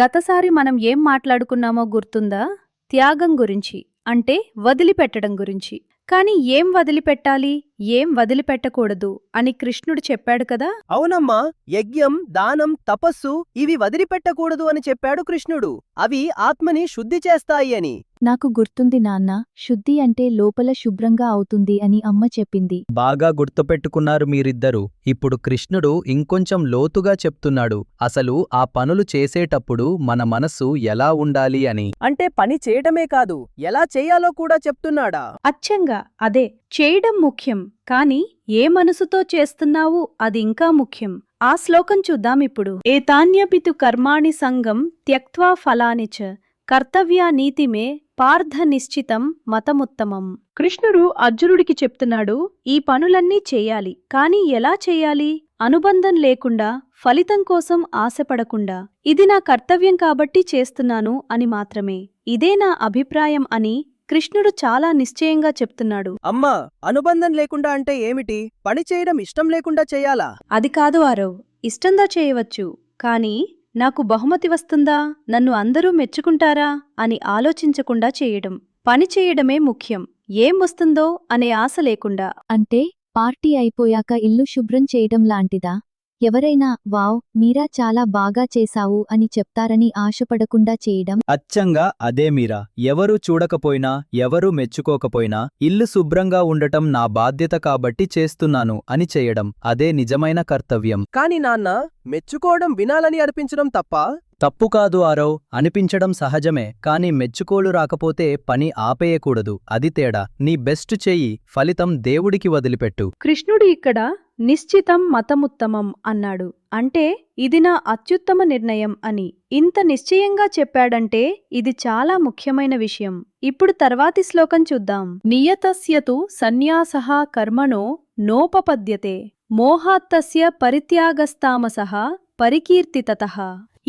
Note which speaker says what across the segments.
Speaker 1: గతసారి మనం ఏం మాట్లాడుకున్నామో గుర్తుందా? త్యాగం గురించి, అంటే వదిలిపెట్టడం గురించి. కాని ఏం వదిలిపెట్టాలి, ఏం వదిలిపెట్టకూడదు అని కృష్ణుడు చెప్పాడు కదా.
Speaker 2: అవునమ్మా, యజ్ఞం, దానం, తపస్సు ఇవి వదిలిపెట్టకూడదు అని చెప్పాడు కృష్ణుడు. అవి ఆత్మని శుద్ధి చేస్తాయి అని.
Speaker 3: నాకు గుర్తుంది నాన్న, శుద్ధి అంటే లోపల శుభ్రంగా అవుతుంది అని అమ్మ చెప్పింది.
Speaker 4: బాగా గుర్తుపెట్టుకున్నారు మీరిద్దరూ. ఇప్పుడు కృష్ణుడు ఇంకొంచెం లోతుగా చెప్తున్నాడు, అసలు ఆ పనులు చేసేటప్పుడు మన మనస్సు ఎలా ఉండాలి అని.
Speaker 2: అంటే పని చేయడమే కాదు, ఎలా చేయాలో కూడా చెప్తున్నాడా?
Speaker 1: అచ్చంగా అదే, చేయడం ముఖ్యం, కాని ఏ మనసుతో చేస్తున్నావు అది ఇంకా ముఖ్యం. ఆ శ్లోకం చూద్దామిప్పుడు. ఏతాన్యపితు కర్మాణి సంగం త్యక్త్వా ఫలాని చ కర్తవ్యా నీతిమే పార్థ నిశ్చితం మతముత్తమం. కృష్ణుడు అర్జునుడికి చెప్తున్నాడు, ఈ పనులన్నీ చెయ్యాలి, కాని ఎలా చెయ్యాలి? అనుబంధం లేకుండా, ఫలితం కోసం ఆశపడకుండా. ఇది నా కర్తవ్యం కాబట్టి చేస్తున్నాను అని మాత్రమే. ఇదే నా అభిప్రాయం అని కృష్ణుడు చాలా నిశ్చయంగా చెప్తున్నాడు.
Speaker 2: అమ్మా, అనుబంధం లేకుండా అంటే ఏమిటి? పని చేయడం ఇష్టం లేకుండా చెయ్యాలా?
Speaker 1: అది కాదు ఆరవ్, ఇష్టంగా చేయవచ్చు, కాని నాకు బహుమతి వస్తుందా, నన్ను అందరూ మెచ్చుకుంటారా అని ఆలోచించకుండా చేయడం. పని చేయడమే ముఖ్యం, ఏం వస్తుందో అనే ఆశ లేకుండా.
Speaker 3: అంటే పార్టీ అయిపోయాక ఇల్లు శుభ్రం చేయడం లాంటిదా? ఎవరైనా వావ్ మీరా చాలా బాగా చేశావు అని చెప్తారని ఆశపడకుండా చేయడం.
Speaker 4: అచ్చంగా అదే మీరా. ఎవరూ చూడకపోయినా, ఎవరూ మెచ్చుకోకపోయినా ఇల్లు శుభ్రంగా ఉండటం నా బాధ్యత కాబట్టి చేస్తున్నాను అని చేయడం, అదే నిజమైన కర్తవ్యం.
Speaker 2: కాని నాన్న, మెచ్చుకోవడం వినాలని అనిపించడం తప్ప?
Speaker 4: తప్పు కాదు ఆరవ్, అనిపించడం సహజమే, కాని మెచ్చుకోలు రాకపోతే పని ఆపేయకూడదు, అది తేడా. నీ బెస్ట్ చెయ్యి, ఫలితం దేవుడికి వదిలిపెట్టు.
Speaker 1: కృష్ణుడు ఇక్కడ నిశ్చితం మతముత్తమం అన్నాడు, అంటే ఇది నా అత్యుత్తమ నిర్ణయం అని. ఇంత నిశ్చయంగా చెప్పాడంటే ఇది చాలా ముఖ్యమైన విషయం. ఇప్పుడు తర్వాతి శ్లోకం చూద్దాం. నియతస్యతు సన్యాసః కర్మణో నోపపద్యతే మోహాత్తస్య పరిత్యాగస్తామసః పరికీర్తితతః.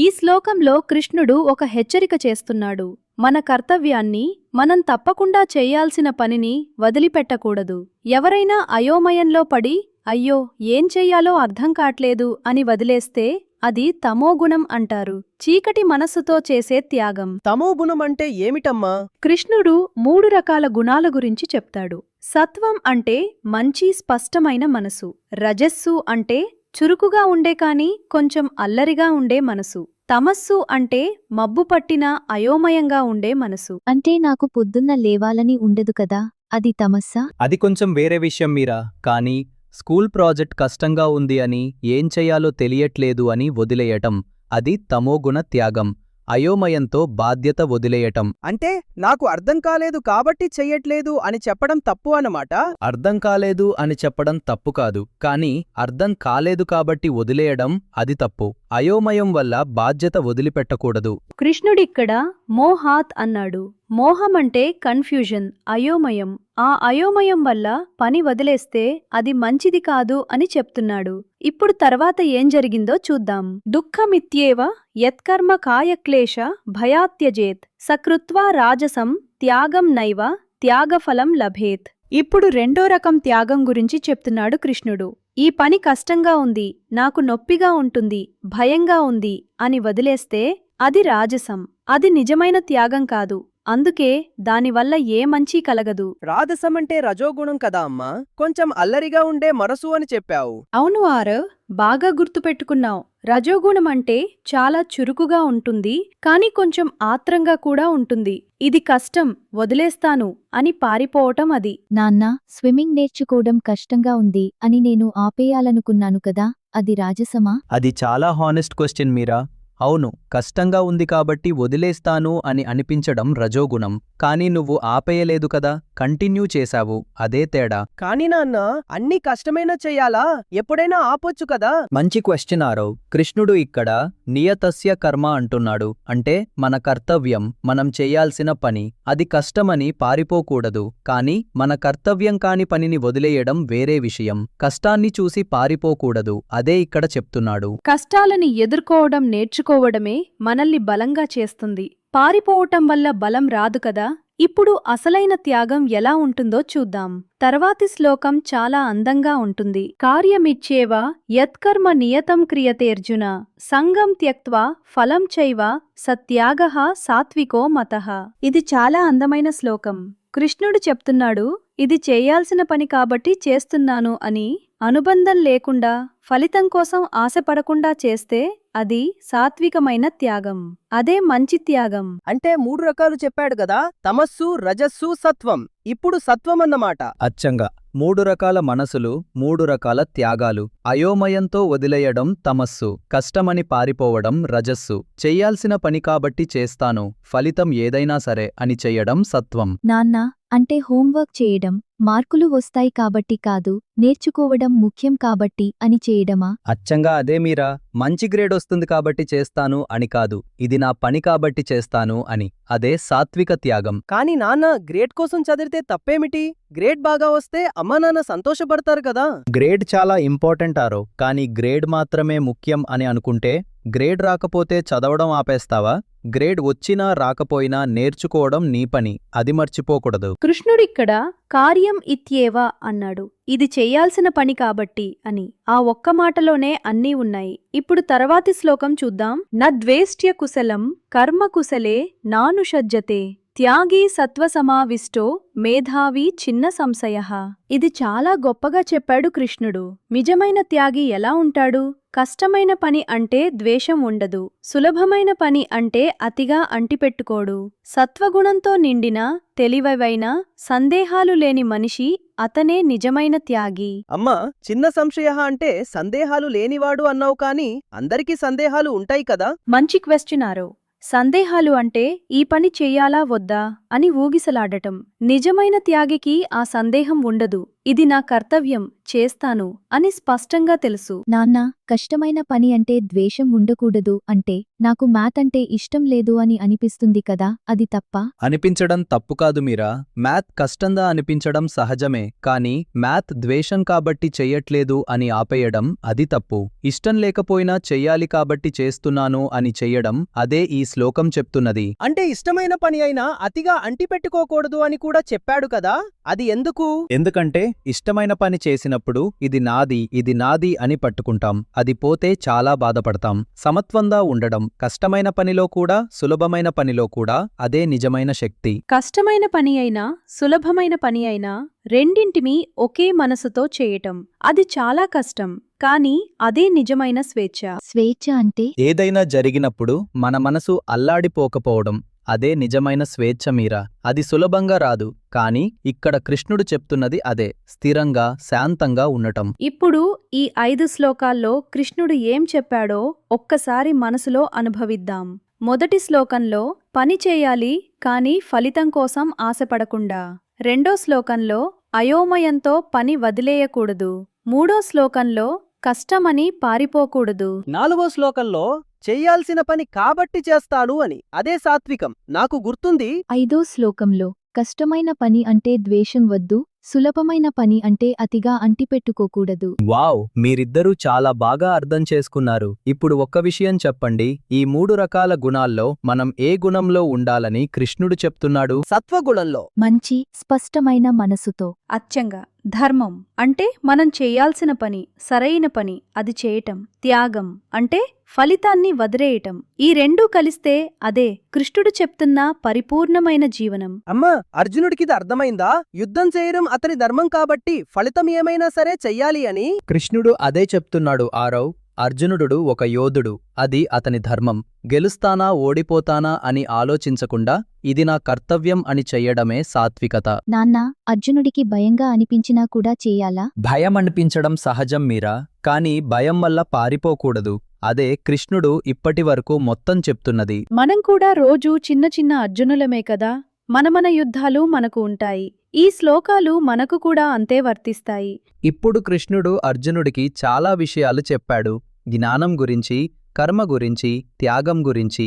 Speaker 1: ఈ శ్లోకంలో కృష్ణుడు ఒక హెచ్చరిక చేస్తున్నాడు. మన కర్తవ్యాన్ని, మనం తప్పకుండా చేయాల్సిన పనిని వదిలిపెట్టకూడదు. ఎవరైనా అయోమయంలో పడి అయ్యో ఏం చెయ్యాలో అర్థం కాట్లేదు అని వదిలేస్తే అది తమోగుణం అంటారు. చీకటి మనస్సుతో చేసే త్యాగం.
Speaker 2: తమోగుణం అంటే ఏమిటమ్మా?
Speaker 1: కృష్ణుడు 3 రకాల గుణాల గురించి చెప్తాడు. సత్వం అంటే మంచి స్పష్టమైన మనసు. రజస్సు అంటే చురుకుగా ఉండే కాని కొంచెం అల్లరిగా ఉండే మనసు. తమస్సు అంటే మబ్బు పట్టిన అయోమయంగా ఉండే మనసు.
Speaker 3: అంటే నాకు పొద్దున్న లేవాలని ఉండదు కదా, అది తమస్సా?
Speaker 4: అది కొంచెం వేరే విషయం మీరా. కానీ స్కూల్ ప్రాజెక్ట్ కష్టంగా ఉంది అని, ఏం చెయ్యాలో తెలియట్లేదు అని వదిలేయటం, అది తమోగుణ త్యాగం. అయోమయంతో బాధ్యత వదిలేయటం.
Speaker 2: అంటే నాకు అర్థం కాలేదు కాబట్టి చెయ్యట్లేదు అని చెప్పడం తప్పు అన్నమాట?
Speaker 4: అర్థం కాలేదు అని చెప్పడం తప్పు కాదు, కానీ అర్థం కాలేదు కాబట్టి వదిలేయడం అది తప్పు. అయోమయం వల్ల బాధ్యత వదిలిపెట్టకూడదు.
Speaker 1: కృష్ణుడిక్కడ మోహాత్ అన్నాడు. మోహమంటే కన్ఫ్యూజన్, అయోమయం. ఆ అయోమయం వల్ల పని వదిలేస్తే అది మంచిది కాదు అని చెప్తున్నాడు. ఇప్పుడు తర్వాత ఏం జరిగిందో చూద్దాం. దుఃఖమిత్యేవ యత్కర్మ కాయక్లేశ భయాత్యజేత్ సకృత్వా రాజసం త్యాగం నైవ త్యాగఫలం లభేత్. ఇప్పుడు 2వ రకం త్యాగం గురించి చెప్తున్నాడు కృష్ణుడు. ఈ పని కష్టంగా ఉంది, నాకు నొప్పిగా ఉంటుంది, భయంగా ఉంది అని వదిలేస్తే అది రాజసం. అది నిజమైన త్యాగం కాదు. అందుకే దానివల్ల ఏ మంచీ కలగదు.
Speaker 2: రాజసమంటే రజోగుణం కదా అమ్మా? కొంచెం అల్లరిగా ఉండే మనసు అని చెప్పావు.
Speaker 1: అవును ఆరవ్, బాగా గుర్తుపెట్టుకున్నావు. రజోగుణం అంటే చాలా చురుకుగా ఉంటుంది, కాని కొంచెం ఆత్రంగా కూడా ఉంటుంది. ఇది కష్టం, వదిలేస్తాను అని పారిపోవటం అది.
Speaker 3: నాన్నా, స్విమ్మింగ్ నేర్చుకోవడం కష్టంగా ఉంది అని నేను ఆపేయాలనుకున్నాను కదా, అది రాజసమా?
Speaker 4: అది చాలా హానెస్ట్ క్వశ్చన్ మీరా. అవును, కష్టంగా ఉంది కాబట్టి వదిలేస్తాను అని అనిపించడం రజోగుణం. కానీ నువ్వు ఆపేయలేదు కదా, కంటిన్యూ చేశావు, అదే తేడా.
Speaker 2: కాని నాన్న, అన్ని కష్టమైనా చెయ్యాలా? ఎప్పుడైనా ఆపొచ్చు కదా?
Speaker 4: మంచి క్వశ్చన్ ఆరవ్. కృష్ణుడు ఇక్కడ నియతస్య కర్మ అంటున్నాడు. అంటే మన కర్తవ్యం, మనం చేయాల్సిన పని. అది కష్టమని పారిపోకూడదు, కాని మన కర్తవ్యం కాని పనిని వదిలేయడం వేరే విషయం. కష్టాన్ని చూసి పారిపోకూడదు, అదే ఇక్కడ చెప్తున్నాడు.
Speaker 1: కష్టాలని ఎదుర్కోవడం నేర్చుకోవడమే మనల్ని బలంగా చేస్తుంది. పారిపోవటం వల్ల బలం రాదు కదా. ఇప్పుడు అసలైన త్యాగం ఎలా ఉంటుందో చూద్దాం. తర్వాతి శ్లోకం చాలా అందంగా ఉంటుంది. కార్యమిచ్చేవ యత్కర్మ నియతం క్రియతేర్జున సంగం త్యక్త్వా ఫలం చైవ సత్యాగః సాత్వికో మతః. ఇది చాలా అందమైన శ్లోకం. కృష్ణుడు చెప్తున్నాడు, ఇది చేయాల్సిన పని కాబట్టి చేస్తున్నాను అని. అనుబంధం లేకుండా, ఫలితం కోసం ఆశపడకుండా చేస్తే అది సాత్వికమైన త్యాగం. అదే మంచి త్యాగం.
Speaker 2: అంటే 3 రకాలు చెప్పాడు కదా, తమస్సు, రజస్సు, సత్వం. ఇప్పుడు సత్వం అన్నమాట.
Speaker 4: అచ్చంగా 3 రకాల మనసులు, 3 రకాల త్యాగాలు. అయోమయంతో వదిలేయడం తమస్సు, కష్టమని పారిపోవడం రజస్సు, చెయ్యాల్సిన పని కాబట్టి చేస్తాను, ఫలితం ఏదైనా సరే అని చెయ్యడం సత్వం.
Speaker 3: నాన్న, అంటే హోంవర్క్ చేయడం, మార్కులు వస్తాయి కాబట్టి కాదు, నేర్చుకోవడం ముఖ్యం కాబట్టి అని చేయడమా?
Speaker 4: అచ్చంగా అదే మీరా. మంచి గ్రేడ్ వస్తుంది కాబట్టి చేస్తాను అని కాదు, ఇది నా పని కాబట్టి చేస్తాను అని. అదే సాత్విక త్యాగం.
Speaker 2: కానీ నాన్న, గ్రేడ్ కోసం చదివితే తప్పేమిటి? గ్రేడ్ బాగా వస్తే అమ్మా నాన్న సంతోషపడతారు కదా.
Speaker 4: గ్రేడ్ చాలా ఇంపార్టెంట్ ఆరో, కానీ గ్రేడ్ మాత్రమే ముఖ్యం అని అనుకుంటే గ్రేడ్ రాకపోతే చదవడం ఆపేస్తావా? గ్రేడ్ వచ్చినా రాకపోయినా నేర్చుకోవడం నీ పని, అది మర్చిపోకూడదు.
Speaker 1: కృష్ణుడిక్కడ కార్యం ఇత్యేవ అన్నాడు, ఇది చెయ్యాల్సిన పని కాబట్టి అని. ఆ ఒక్క మాటలోనే అన్నీ ఉన్నాయి. ఇప్పుడు తర్వాతి శ్లోకం చూద్దాం. నద్వేష్ట్య కుశలం కర్మ కుశలే నానుషజ్జతే త్యాగీ సత్వసమావిష్టో మేధావి చిన్న సంశయః. ఇది చాలా గొప్పగా చెప్పాడు కృష్ణుడు. నిజమైన త్యాగి ఎలా ఉంటాడు? కష్టమైన పని అంటే ద్వేషం ఉండదు, సులభమైన పని అంటే అతిగా అంటిపెట్టుకోడు, సత్వగుణంతో నిండిన, తెలివైన, సందేహాలు లేని మనిషి అతనే నిజమైన త్యాగి.
Speaker 2: అమ్మా, చిన్న సంశయ అంటే సందేహాలు లేనివాడు అన్నావు, కాని అందరికీ సందేహాలు ఉంటాయి కదా.
Speaker 1: మంచి క్వశ్చన్ ఆరో. సందేహాలు అంటే ఈ పని చెయ్యాలా వద్దా అని ఊగిసలాడటం. నిజమైన త్యాగికి ఆ సందేహం ఉండదు. ఇది నా కర్తవ్యం, చేస్తాను అని స్పష్టంగా తెలుసు.
Speaker 3: నాన్న, కష్టమైన పని అంటే ద్వేషం ఉండకూడదు అంటే నాకు మ్యాథ్ అంటే ఇష్టం లేదు అని అనిపిస్తుంది కదా, అది తప్పా?
Speaker 4: అనిపించడం తప్పు కాదు మీరా. మ్యాథ్ కష్టంగా అనిపించడం సహజమే, కానీ మ్యాథ్ ద్వేషం కాబట్టి చెయ్యట్లేదు అని ఆపేయడం అది తప్పు. ఇష్టం లేకపోయినా చెయ్యాలి కాబట్టి చేస్తున్నాను అని చెయ్యడం, అదే ఈ శ్లోకం చెప్తున్నది.
Speaker 2: అంటే ఇష్టమైన పని అయినా అతిగా అంటిపెట్టుకోకూడదు అని కూడా చెప్పాడు కదా, అది ఎందుకు?
Speaker 4: ఎందుకంటే ఇష్టమైన పని చేసినప్పుడు ఇది నాది అని పట్టుకుంటాం. అది పోతే చాలా బాధపడతాం. సమత్వంగా ఉండడం, కష్టమైన పనిలో కూడా సులభమైన పనిలో కూడా అదే నిజమైన శక్తి.
Speaker 1: కష్టమైన పని అయినా, సులభమైన పని అయినా రెండింటినీ ఒకే మనసుతో చేయటం, అది చాలా కష్టం. కానీ అదే నిజమైన స్వేచ్ఛ.
Speaker 3: స్వేచ్ఛ అంటే
Speaker 4: ఏదైనా జరిగినప్పుడు మన మనసు అల్లాడిపోకపోవడం, అదే నిజమైన స్వేచ్ఛ మీరా. అది సులభంగా రాదు, కానీ ఇక్కడ కృష్ణుడు చెప్తున్నది అదే, స్థిరంగా, శాంతంగా ఉండటం.
Speaker 1: ఇప్పుడు ఈ 5 శ్లోకాల్లో కృష్ణుడు ఏం చెప్పాడో ఒక్కసారి మనసులో అనుభవిద్దాం. మొదటి శ్లోకంలో పని చేయాలి, కానీ ఫలితం కోసం ఆశపడకుండా. రెండో శ్లోకంలో అయోమయంతో పని వదిలేయకూడదు. మూడో శ్లోకంలో కష్టమని పారిపోకూడదు.
Speaker 2: 4వ శ్లోకంలో చెయ్యాల్సిన పని కాబట్టి చేస్తాను అని, అదే సాత్వికం. నాకు గుర్తుంది.
Speaker 3: 5వ శ్లోకంలో కష్టమైన పని అంటే ద్వేషం వద్దు, సులభమైన పని అంటే అతిగా అంటిపెట్టుకోకూడదు.
Speaker 4: వావ్, మీరిద్దరూ చాలా బాగా అర్థం చేసుకున్నారు. ఇప్పుడు ఒక్క విషయం చెప్పండి, ఈ 3 రకాల గుణాల్లో మనం ఏ గుణంలో ఉండాలని కృష్ణుడు చెప్తున్నాడు?
Speaker 2: సత్వగుణంలో.
Speaker 3: మంచి, స్పష్టమైన మనసుతో.
Speaker 1: అచ్చంగా ధర్మం అంటే మనం చేయాల్సిన పని, సరైన పని, అది చేయటం. త్యాగం అంటే ఫలితాన్ని వదిలేయటం. ఈ రెండూ కలిస్తే అదే కృష్ణుడు చెప్తున్న పరిపూర్ణమైన జీవనం.
Speaker 2: అమ్మా, అర్జునుడికిది అర్థమైందా? యుద్ధం చేయడం అతని ధర్మం కాబట్టి ఫలితం ఏమైనా సరే చెయ్యాలి అని.
Speaker 4: కృష్ణుడు అదే చెప్తున్నాడు ఆరవ్. అర్జునుడు ఒక యోధుడు, అది అతని ధర్మం. గెలుస్తానా ఓడిపోతానా అని ఆలోచించకుండా ఇది నా కర్తవ్యం అని చెయ్యడమే సాత్వికత.
Speaker 3: నాన్న, అర్జునుడికి భయంగా అనిపించినా కూడా చేయాలా?
Speaker 4: భయం అనిపించడం సహజం మీరా, కానీ భయం వల్ల పారిపోకూడదు. అదే కృష్ణుడు ఇప్పటివరకు మొత్తం చెప్తున్నది.
Speaker 1: మనం కూడా రోజూ చిన్న చిన్న అర్జునులమే కదా. మన యుద్ధాలు మనకు ఉంటాయి. ఈ శ్లోకాలు మనకు కూడా అంతే వర్తిస్తాయి.
Speaker 4: ఇప్పుడు కృష్ణుడు అర్జునుడికి చాలా విషయాలు చెప్పాడు. జ్ఞానం గురించి, కర్మ గురించి, త్యాగం గురించి.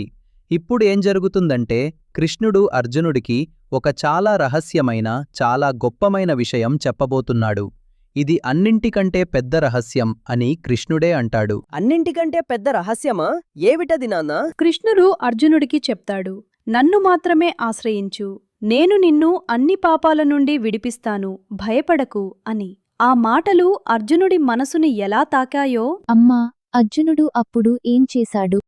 Speaker 4: ఇప్పుడు ఏం జరుగుతుందంటే కృష్ణుడు అర్జునుడికి ఒక చాలా రహస్యమైన, చాలా గొప్పమైన విషయం చెప్పబోతున్నాడు. ఇది అన్నింటికంటే పెద్ద రహస్యం అని కృష్ణుడే అంటాడు.
Speaker 2: అన్నింటికంటే పెద్ద రహస్యమా? ఏవిటది నాన్నా?
Speaker 1: కృష్ణుడు అర్జునుడికి చెప్తాడు, నన్ను మాత్రమే ఆశ్రయించు, నేను నిన్ను అన్ని పాపాల నుండి విడిపిస్తాను, భయపడకు అని. ఆ మాటలు అర్జునుడి మనసుని ఎలా తాకాయో.
Speaker 3: అమ్మా, అర్జునుడు అప్పుడు ఏం చేశాడు?